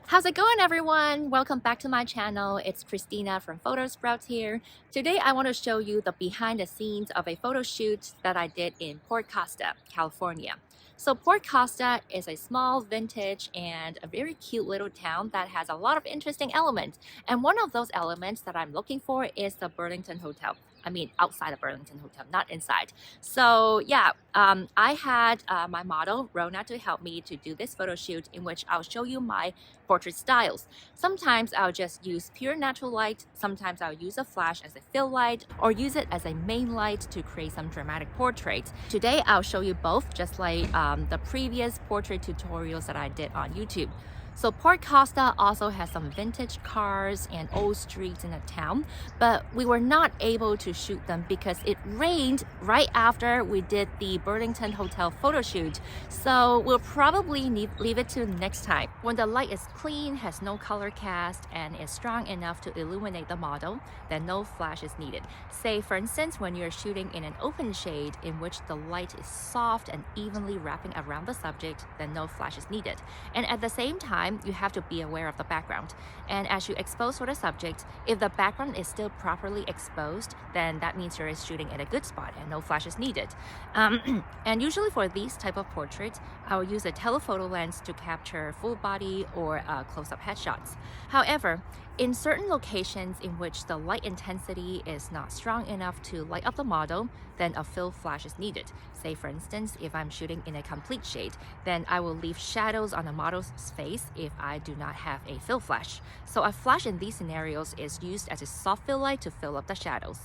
How's it going, everyone? Welcome back to my channel. It's Christina from Photo Sprouts here. Today I want to show you the behind the scenes of a photo shoot that I did in Port Costa, California. So Port Costa is a small, vintage, and a very cute little town that has a lot of interesting elements. And one of those elements that I'm looking for is the Burlington Hotel. I mean, outside of Burlington Hotel, not inside. So yeah, I had my model, Rona, to help me to do this photo shoot in which I'll show you my portrait styles. Sometimes I'll just use pure natural light, sometimes I'll use a flash as a fill light, or use it as a main light to create some dramatic portraits. Today I'll show you both, just like the previous portrait tutorials that I did on YouTube. So Port Costa also has some vintage cars and old streets in the town, but we were not able to shoot them because it rained right after we did the Burlington Hotel photo shoot. So we'll probably leave it to next time. When the light is clean, has no color cast, and is strong enough to illuminate the model, then no flash is needed. Say for instance, when you're shooting in an open shade in which the light is soft and evenly wrapping around the subject, then no flash is needed. And at the same time, you have to be aware of the background. And as you expose for the subject, if the background is still properly exposed, then that means you're shooting at a good spot and no flash is needed. And usually for these type of portraits, I'll use a telephoto lens to capture full body or close-up headshots. However, in certain locations in which the light intensity is not strong enough to light up the model, then a fill flash is needed. Say for instance, if I'm shooting in a complete shade, then I will leave shadows on the model's face if I do not have a fill flash. So a flash in these scenarios is used as a soft fill light to fill up the shadows.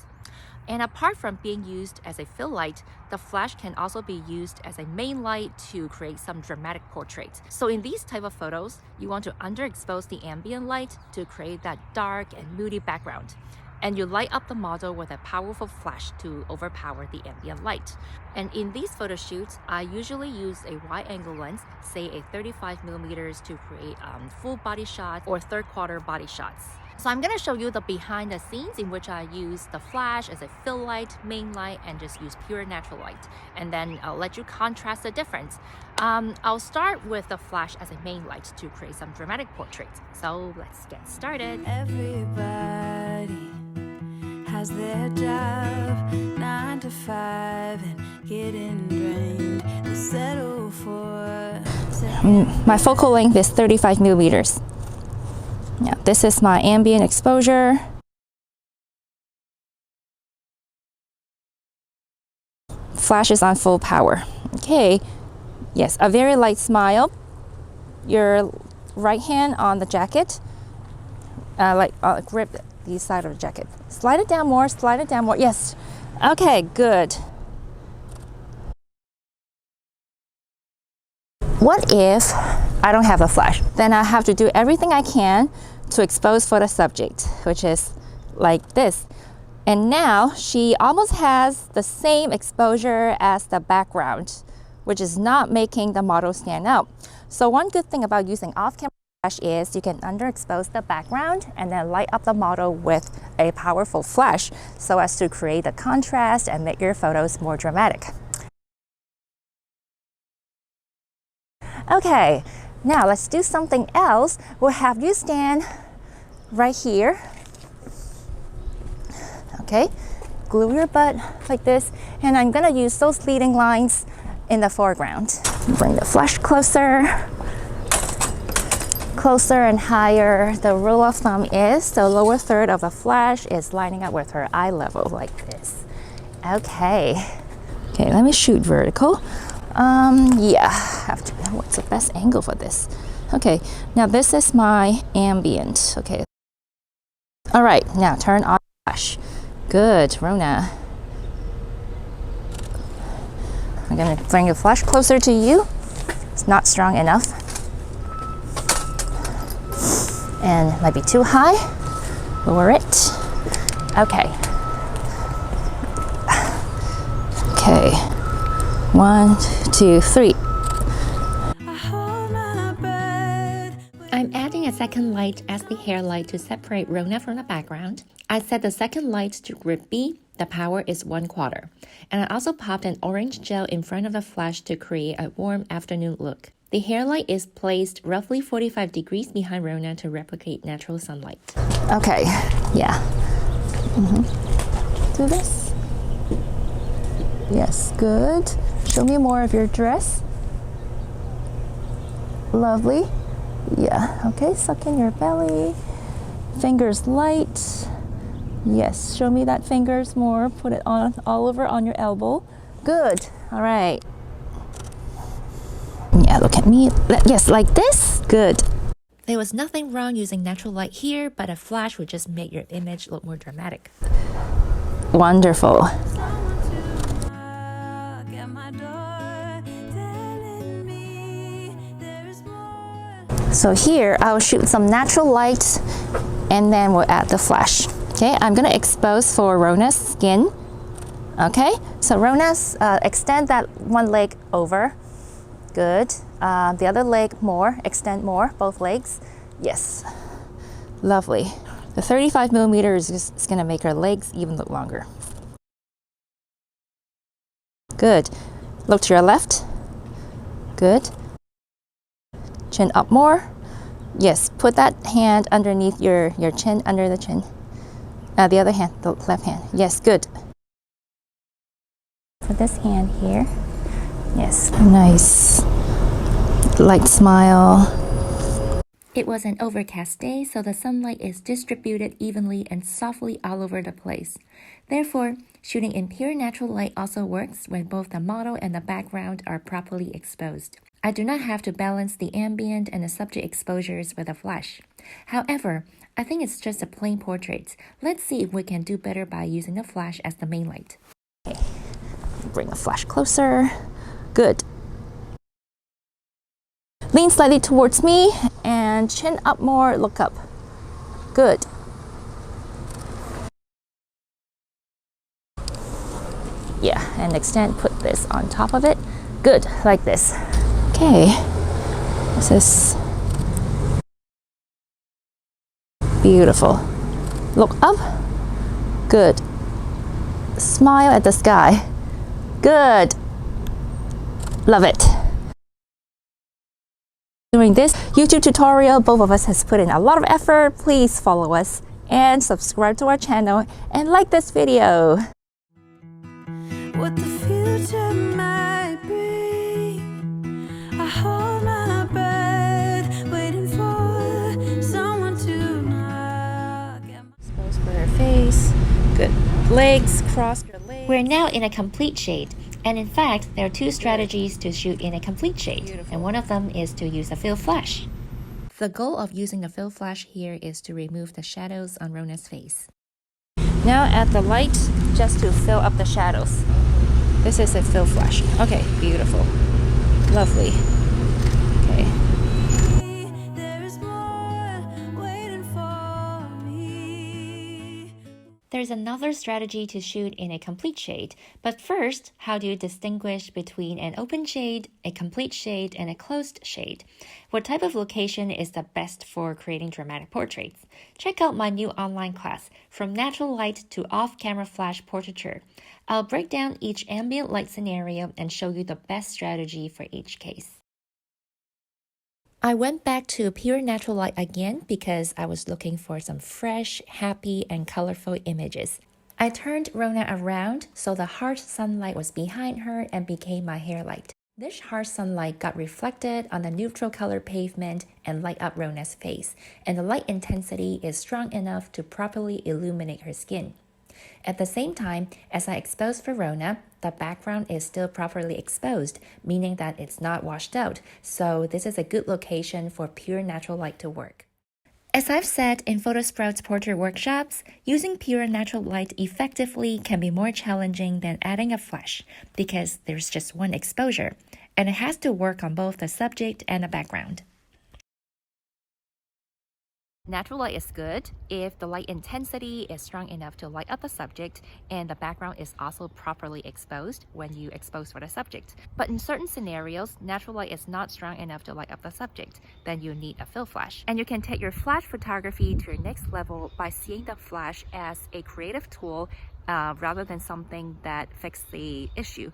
And apart from being used as a fill light, the flash can also be used as a main light to create some dramatic portraits. So in these type of photos, you want to underexpose the ambient light to create that dark and moody background. And you light up the model with a powerful flash to overpower the ambient light. And in these photo shoots, I usually use a wide angle lens, say a 35mm, to create full body shots or third quarter body shots. So I'm going to show you the behind the scenes in which I use the flash as a fill light, main light, and just use pure natural light. And then I'll let you contrast the difference. I'll start with the flash as a main light to create some dramatic portraits. So let's get started. Everybody has their job, 9 to 5, and getting drained. They settle for my focal length is 35mm. Now, this is my ambient exposure. Flash is on full power. Okay, yes, a very light smile. Your right hand on the jacket, grip the side of the jacket. Slide it down more, slide it down more. Yes, okay, good. What if I don't have a flash? Then I have to do everything I can to expose for the subject, which is like this. And now she almost has the same exposure as the background, which is not making the model stand out. So one good thing about using off-camera flash is you can underexpose the background and then light up the model with a powerful flash so as to create the contrast and make your photos more dramatic. Okay, now let's do something else. We'll have you stand right here. Okay, glue your butt like this, and I'm gonna use those leading lines in the foreground. Bring the flash closer, closer and higher. The rule of thumb is the lower third of the flash is lining up with her eye level like this. Okay, let me shoot vertical. Yeah, I have to know what's the best angle for this. Okay, now this is my ambient. Okay. All right, now turn on flash. Good, Rona. I'm gonna bring the flash closer to you. It's not strong enough. And might be too high. Lower it. Okay. Okay. 1, 2, 3. I'm adding a second light as the hair light to separate Rona from the background. I set the second light to grip B. The power is 1/4. And I also popped an orange gel in front of the flash to create a warm afternoon look. The hair light is placed roughly 45 degrees behind Rona to replicate natural sunlight. Okay, yeah. Do this. Yes, good. Show me more of your dress. Lovely. Yeah, okay, suck in your belly. Fingers light. Yes, show me that fingers more. Put it on all over on your elbow. Good, all right. Yeah, look at me. Yes, like this. Good. There was nothing wrong using natural light here, but a flash would just make your image look more dramatic. Wonderful. So here I'll shoot some natural light and then we'll add the flash. Okay, I'm gonna expose for Rona's skin. Okay, so Rona's, extend that one leg over. Good. The other leg more, extend more, both legs. Yes, lovely. The 35 millimeters is gonna make her legs even look longer. Good. Look to your left. Good. Chin up more. Yes, put that hand underneath your chin, under the chin. The other hand, the left hand. Yes, good. Put this hand here. Yes, nice. Light smile. It was an overcast day, so the sunlight is distributed evenly and softly all over the place. Therefore, shooting in pure natural light also works when both the model and the background are properly exposed. I do not have to balance the ambient and the subject exposures with a flash. However, I think it's just a plain portrait. Let's see if we can do better by using the flash as the main light. Okay. Bring the flash closer. Good. Lean slightly towards me and chin up more, look up. Good. Yeah, and extend, put this on top of it. Good, like this. Okay, this is beautiful. Look up. Good. Smile at the sky. Good. Love it. Doing this YouTube tutorial, both of us has put in a lot of effort. Please follow us and subscribe to our channel and like this video. What the future might bring, I hold my breath, waiting for someone to knock. Expose for her face. Good. Legs, cross your legs. We're now in a complete shade. And in fact, there are two strategies to shoot in a complete shade. Beautiful. And one of them is to use a fill flash. The goal of using a fill flash here is to remove the shadows on Rona's face. Now add the light just to fill up the shadows. This is a fill flash. Okay, beautiful. Lovely. Okay. There's another strategy to shoot in a complete shade, but first, how do you distinguish between an open shade, a complete shade, and a closed shade? What type of location is the best for creating dramatic portraits? Check out my new online class, From Natural Light to Off-Camera Flash Portraiture. I'll break down each ambient light scenario and show you the best strategy for each case. I went back to pure natural light again because I was looking for some fresh, happy, and colorful images. I turned Rona around so the harsh sunlight was behind her and became my hair light. This harsh sunlight got reflected on the neutral color pavement and light up Rona's face, and the light intensity is strong enough to properly illuminate her skin. At the same time, as I expose for Rona, the background is still properly exposed, meaning that it's not washed out, so this is a good location for pure natural light to work. As I've said in PhotoSprout's portrait workshops, using pure natural light effectively can be more challenging than adding a flash, because there's just one exposure, and it has to work on both the subject and the background. Natural light is good if the light intensity is strong enough to light up the subject and the background is also properly exposed when you expose for the subject. But in certain scenarios, natural light is not strong enough to light up the subject. Then you need a fill flash. And you can take your flash photography to your next level by seeing the flash as a creative tool rather than something that fixes the issue.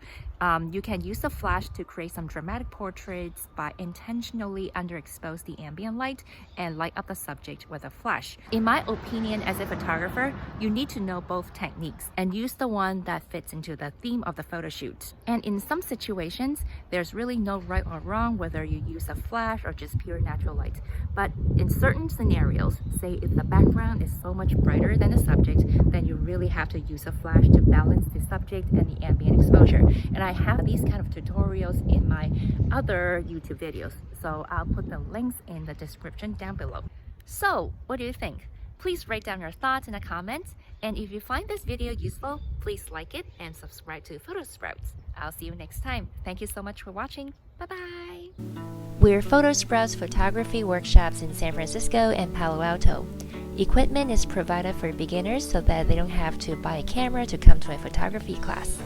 You can use the flash to create some dramatic portraits by intentionally underexpose the ambient light and light up the subject with a flash. In my opinion, as a photographer, you need to know both techniques and use the one that fits into the theme of the photo shoot. And in some situations, there's really no right or wrong whether you use a flash or just pure natural light. But in certain scenarios, say if the background is so much brighter than the subject, then you really have to use a flash to balance the subject and the ambient exposure. And I have these kind of tutorials in my other YouTube videos, so I'll put the links in the description down below. So, what do you think? Please write down your thoughts in the comments, and if you find this video useful, please like it and subscribe to Photo Sprouts. I'll see you next time. Thank you so much for watching. Bye-bye! We're Photo Sprouts photography workshops in San Francisco and Palo Alto. Equipment is provided for beginners so that they don't have to buy a camera to come to a photography class.